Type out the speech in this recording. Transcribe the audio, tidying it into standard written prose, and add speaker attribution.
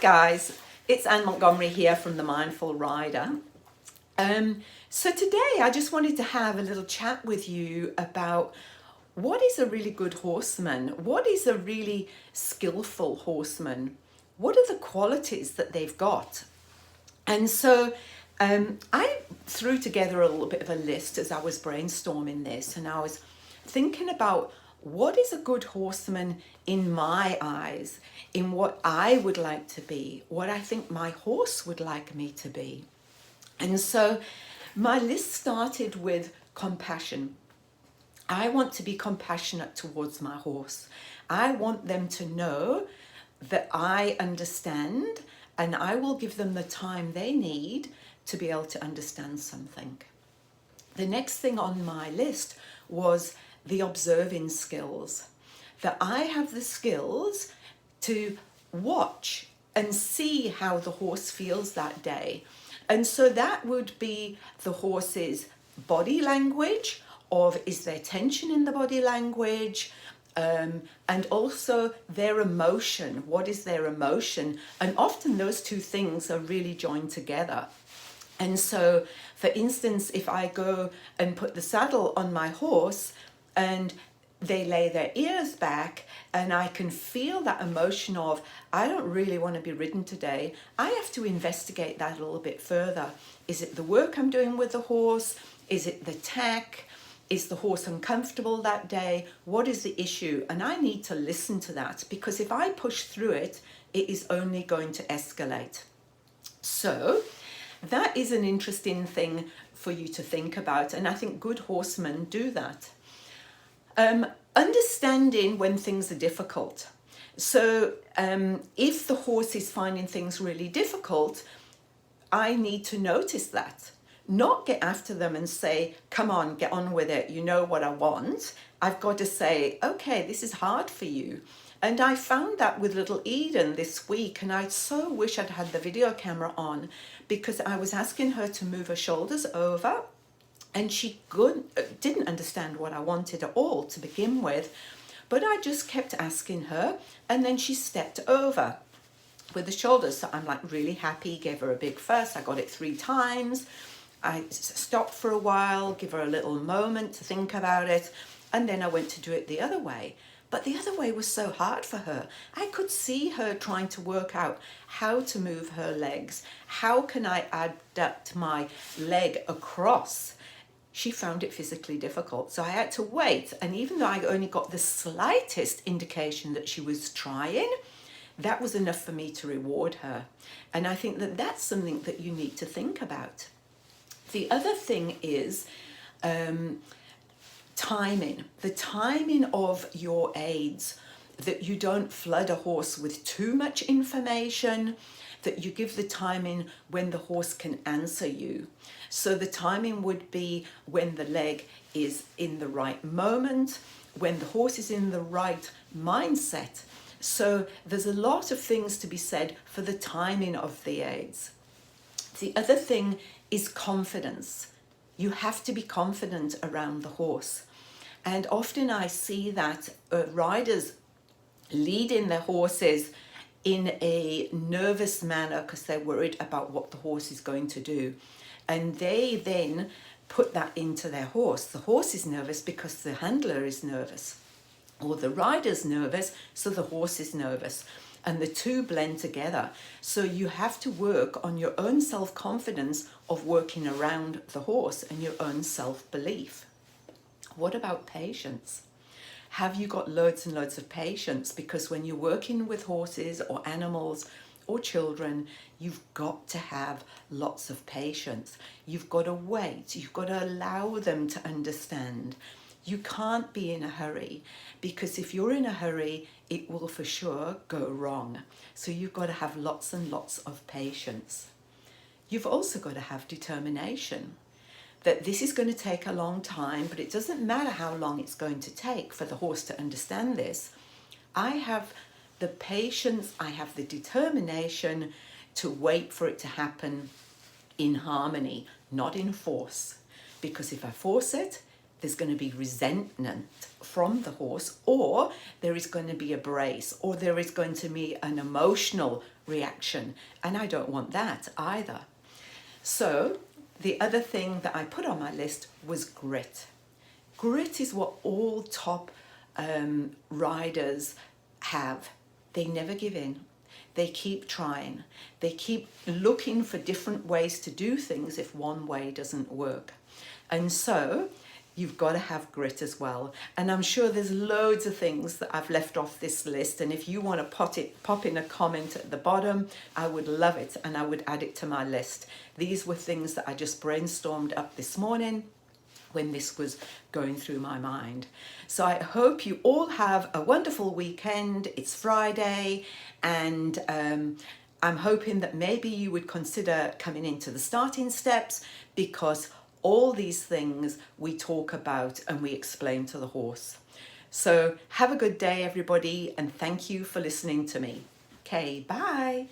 Speaker 1: guys, it's Anne Montgomery here from The Mindful Rider. So today I just wanted to have a little chat with you about what is a really good horseman? What is a really skillful horseman? What are the qualities that they've got? And so I threw together a little bit of a list as I was brainstorming this, and I was thinking about what is a good horseman in my eyes, in what I would like to be, what I think my horse would like me to be. And so my list started with compassion. I want to be compassionate towards my horse. I want them to know that I understand, and I will give them the time they need to be able to understand something. The next thing on my list was the observing skills, that I have the skills to watch and see how the horse feels that day. And so that would be the horse's body language, of is there tension in the body language, and also their emotion. What is their emotion? And often those two things are really joined together. And so, for instance, if I go and put the saddle on my horse and they lay their ears back and I can feel that emotion of, I don't really want to be ridden today, I have to investigate that a little bit further. Is it the work I'm doing with the horse? Is it the tack? Is the horse uncomfortable that day? What is the issue? And I need to listen to that, because if I push through it, it is only going to escalate. So that is an interesting thing for you to think about. And I think good horsemen do that. Understanding when things are difficult. So if the horse is finding things really difficult, I need to notice that. Not get after them and say, come on, get on with it. You know what I want. I've got to say, okay, this is hard for you. And I found that with little Eden this week, and I so wish I'd had the video camera on, because I was asking her to move her shoulders over, and she didn't understand what I wanted at all to begin with. But I just kept asking her, and then she stepped over with the shoulders. So I'm like really happy, gave her a big fuss. I got it 3 times. I stopped for a while, give her a little moment to think about it, and then I went to do it the other way. But the other way was so hard for her. I could see her trying to work out how to move her legs. How can I adduct my leg across? She found it physically difficult. So I had to wait. And even though I only got the slightest indication that she was trying, that was enough for me to reward her. And I think that that's something that you need to think about. The other thing is timing. The timing of your aids, that you don't flood a horse with too much information, that you give the timing when the horse can answer you. So the timing would be when the leg is in the right moment, when the horse is in the right mindset. So there's a lot of things to be said for the timing of the aids. The other thing is confidence. You have to be confident around the horse. And often I see that riders leading their horses in a nervous manner because they're worried about what the horse is going to do. And they then put that into their horse. The horse is nervous because the handler is nervous, or the rider's nervous, so the horse is nervous. And the two blend together. So you have to work on your own self-confidence of working around the horse and your own self-belief. What about patience? Have you got loads and loads of patience? Because when you're working with horses or animals or children, you've got to have lots of patience. You've got to wait. You've got to allow them to understand. You can't be in a hurry, because if you're in a hurry, it will for sure go wrong. So you've got to have lots and lots of patience. You've also got to have determination, that this is going to take a long time, but it doesn't matter how long it's going to take for the horse to understand this. I have the patience, I have the determination to wait for it to happen in harmony, not in force. Because if I force it, there's going to be resentment from the horse, or there is going to be a brace, or there is going to be an emotional reaction. And I don't want that either. So the other thing that I put on my list was grit. Grit is what all top riders have. They never give in. They keep trying. They keep looking for different ways to do things if one way doesn't work. And so you've got to have grit as well. And I'm sure there's loads of things that I've left off this list. And if you want to pop in a comment at the bottom, I would love it. And I would add it to my list. These were things that I just brainstormed up this morning when this was going through my mind. So I hope you all have a wonderful weekend. It's Friday, and I'm hoping that maybe you would consider coming into the starting steps, because all these things we talk about and we explain to the horse. So have a good day, everybody, and thank you for listening to me. Okay, bye.